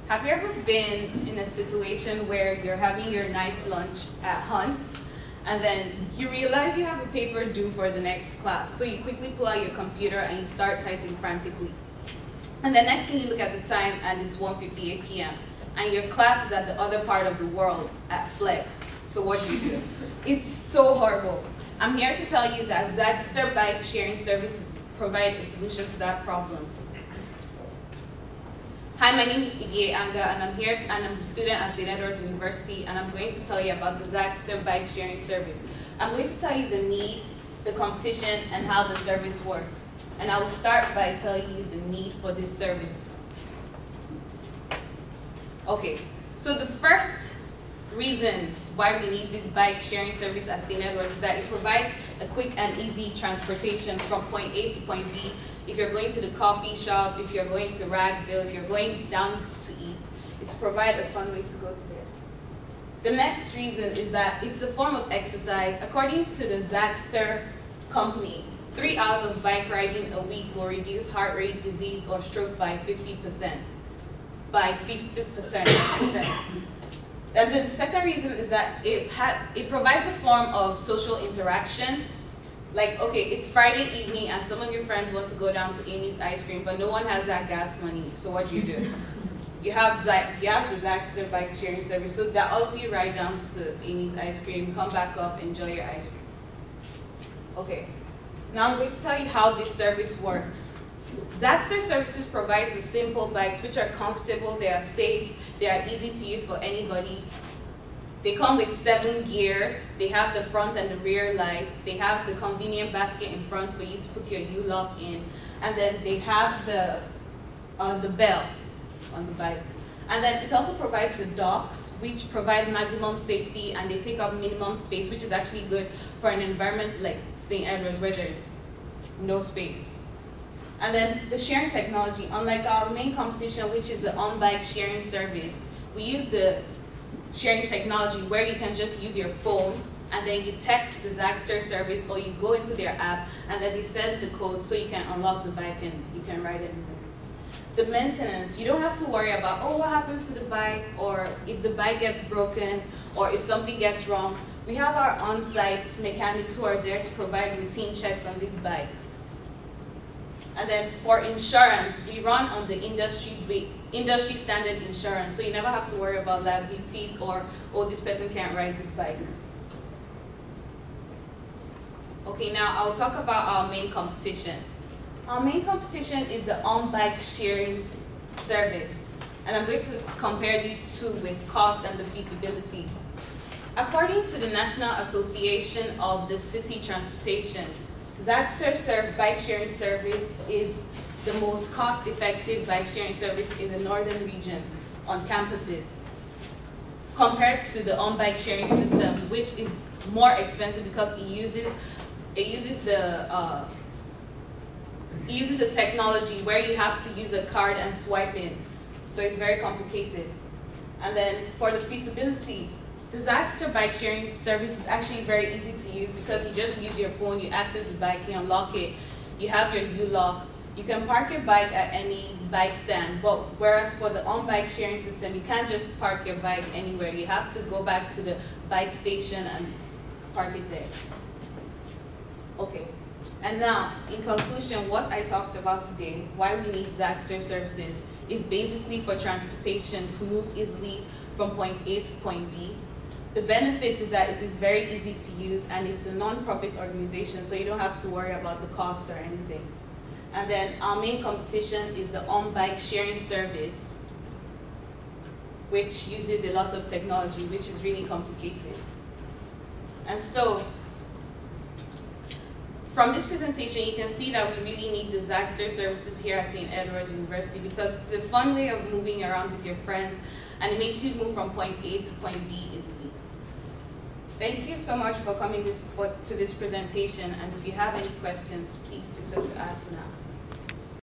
Have you ever been in a situation where you're having your nice lunch at Hunt, and then you realize you have a paper due for the next class, so you quickly pull out your computer and you start typing frantically. And the next thing you look at the time and it's 1:58 p.m. and your class is at the other part of the world at Fleck. So what do? It's so horrible. I'm here to tell you that Zaxter bike sharing services provide a solution to that problem. Hi, my name is Ibiye and I'm here and I'm a student at St. Edward's University, and I'm going to tell you about the Zaxter bike sharing service. I'm going to tell you the need, the competition, and how the service works. And I will start by telling you the need for this service. Okay, so the first reason why we need this bike sharing service at St. Edward's is that it provides a quick and easy transportation from point A to point B. If you're going to the coffee shop, if you're going to Ragsdale, if you're going down to East, it's provide a fun way to go there. The next reason is that it's a form of exercise. According to the Zaxter company, 3 hours of bike riding a week will reduce heart rate disease or stroke by 50%. By 50%. And the second reason is that it provides a form of social interaction. Like, okay, it's Friday evening and some of your friends want to go down to Amy's Ice Cream, but no one has that gas money. So what do? You have the Zaxter bike sharing service, so that all of you ride down to Amy's Ice Cream, come back up, enjoy your ice cream. Okay, now I'm going to tell you how this service works. Zaxter Services provides the simple bikes which are comfortable, they are safe, they are easy to use for anybody. They come with 7 gears, they have the front and the rear lights, they have the convenient basket in front for you to put your U-lock in, and then they have the bell on the bike. And then it also provides the docks, which provide maximum safety and they take up minimum space, which is actually good for an environment like St. Edward's where there's no space. And then the sharing technology, unlike our main competition, which is the on-bike sharing service, we use the sharing technology where you can just use your phone and then you text the Zaxter service or you go into their app and then they send the code so you can unlock the bike and you can ride it. The maintenance, you don't have to worry about, oh, what happens to the bike, or if the bike gets broken, or if something gets wrong. We have our on-site mechanics who are there to provide routine checks on these bikes. And then for insurance, we run on the industry standard insurance, so you never have to worry about liabilities or, oh, this person can't ride this bike. Okay, now I'll talk about our main competition. Our main competition is the on-bike sharing service, and I'm going to compare these two with cost and the feasibility. According to the National Association of the City Transportation, Zaxter bike sharing service is the most cost-effective bike sharing service in the northern region on campuses, compared to the on-bike sharing system, which is more expensive because it uses the technology where you have to use a card and swipe in, so it's very complicated. And then for the feasibility, the Zaxter bike sharing service is actually very easy to use because you just use your phone, you access the bike, you unlock it, you have your U-lock, you can park your bike at any bike stand, but whereas for the on-bike sharing system, you can't just park your bike anywhere, you have to go back to the bike station and park it there. Okay. And now, in conclusion, what I talked about today, why we need Zaxter services, is basically for transportation to move easily from point A to point B. The benefit is that it is very easy to use and it's a non-profit organization, so you don't have to worry about the cost or anything. And then our main competition is the on-bike sharing service, which uses a lot of technology, which is really complicated. And so, from this presentation, you can see that we really need the Zaxter services here at St. Edward's University because it's a fun way of moving around with your friends and it makes you move from point A to point B easily. Thank you so much for coming to this presentation, and if you have any questions, please do so to ask now.